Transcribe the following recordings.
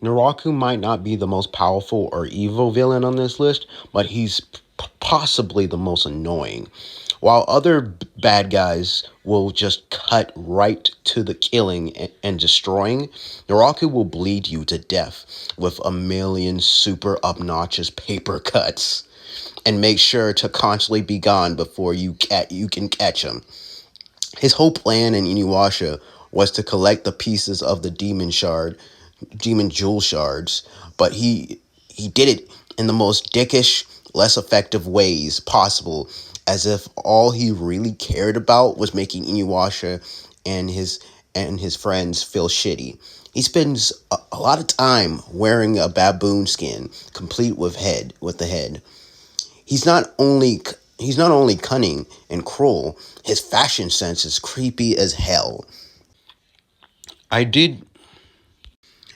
Naraku might not be the most powerful or evil villain on this list, but he's possibly the most annoying. While other bad guys will just cut right to the killing and destroying, Naraku will bleed you to death with a million super obnoxious paper cuts and make sure to constantly be gone before you can catch him. His whole plan in Inuyasha was to collect the pieces of the demon jewel shards, but he did it in the most dickish, less effective ways possible, as if all he really cared about was making Inuyasha and his friends feel shitty. He spends a lot of time wearing a baboon skin, complete with the head. He's not only he's not only cunning and cruel, his fashion sense is creepy as hell. I did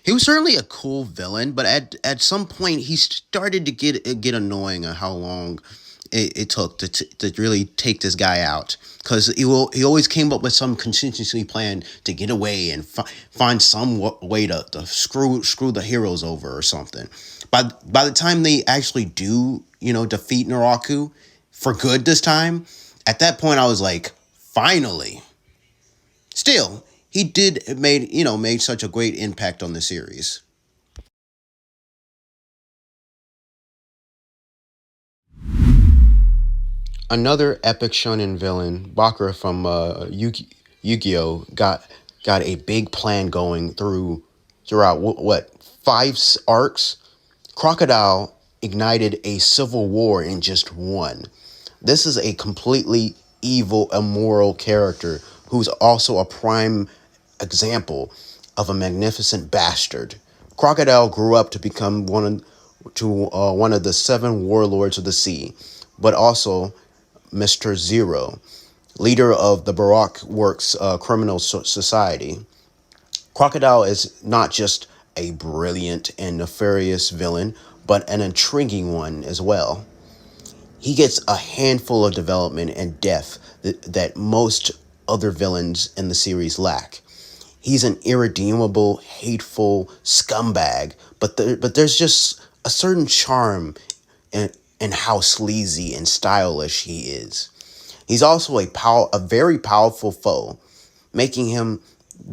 He was certainly a cool villain, but at some point he started to get annoying at how long it took to really take this guy out. Because he always came up with some contingency plan to get away and find some way to screw the heroes over or something. By the time they actually do defeat Naraku for good this time, at that point I was like, finally. Still, he did made such a great impact on the series. Another epic shonen villain, Bakura from Yu-Gi-Oh, got a big plan going throughout what five arcs. Crocodile ignited a civil war in just one. This is a completely evil, immoral character who's also a prime example of a magnificent bastard. Crocodile grew up to become one of the seven warlords of the sea, but also Mr. Zero, leader of the Baroque Works criminal society. Crocodile is not just a brilliant and nefarious villain, but an intriguing one as well. He gets a handful of development and depth that most other villains in the series lack. He's an irredeemable, hateful scumbag, but there's just a certain charm in, in how sleazy and stylish he is. He's also a very powerful foe, making him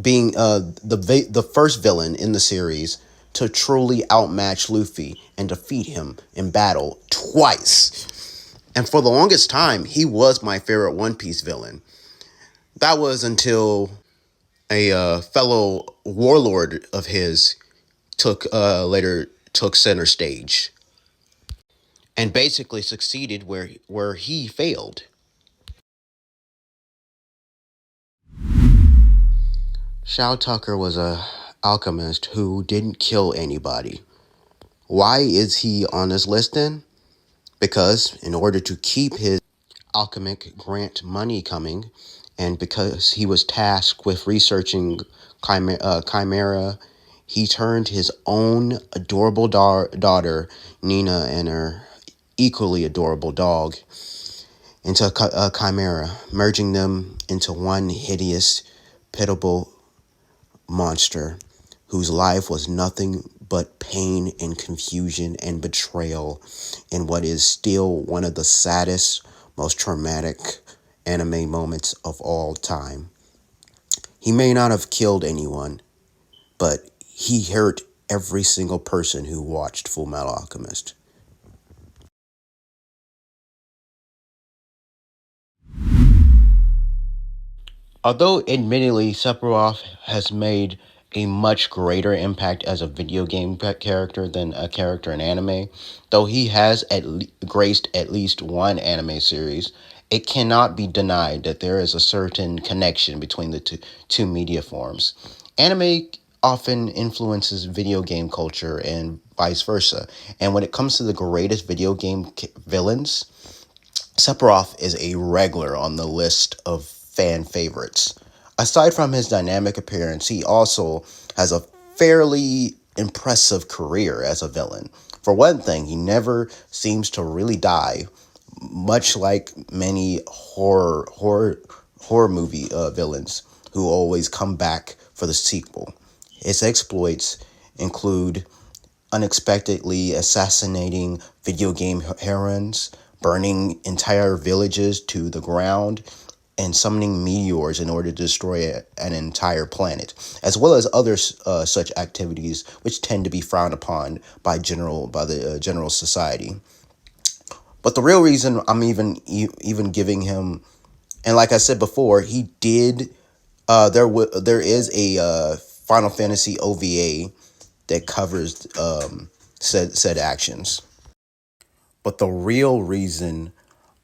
being the first villain in the series to truly outmatch Luffy and defeat him in battle twice. And for the longest time, he was my favorite One Piece villain. That was until a fellow warlord of his took center stage and basically succeeded where he failed. Shao Tucker was a alchemist who didn't kill anybody. Why is he on this list then? Because in order to keep his alchemic grant money coming, and because he was tasked with researching Chimera, he turned his own adorable daughter, Nina, and her equally adorable dog into a chimera, merging them into one hideous, pitiable monster whose life was nothing but pain and confusion and betrayal in what is still one of the saddest, most traumatic anime moments of all time. He may not have killed anyone, but he hurt every single person who watched Full Metal Alchemist. Although admittedly Sephiroth has made a much greater impact as a video game character than a character in anime, though he has graced at least one anime series, it cannot be denied that there is a certain connection between the two media forms. Anime often influences video game culture and vice versa. And when it comes to the greatest video game villains, Sephiroth is a regular on the list of fan favorites. Aside from his dynamic appearance, he also has a fairly impressive career as a villain. For one thing, he never seems to really die, much like many horror movie villains who always come back for the sequel. His exploits include unexpectedly assassinating video game heroines, burning entire villages to the ground, and summoning meteors in order to destroy an entire planet, as well as other such activities which tend to be frowned upon by the general society. But the real reason I'm even giving him, and like I said before, he did. There is a Final Fantasy OVA that covers said actions. But the real reason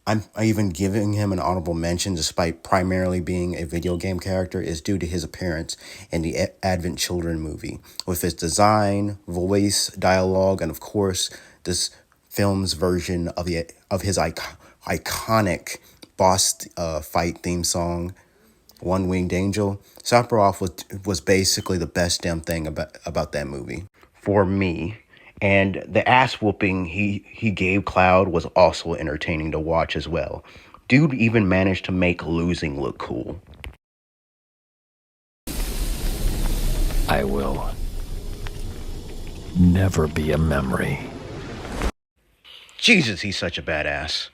I'm even giving him an honorable mention, despite primarily being a video game character, is due to his appearance in the Advent Children movie, with his design, voice, dialogue, and of course this film's version of his iconic boss fight theme song, One Winged Angel. Sephiroth was basically the best damn thing about that movie for me. And the ass whooping he gave Cloud was also entertaining to watch as well. Dude even managed to make losing look cool. I will never be a memory. Jesus, he's such a badass.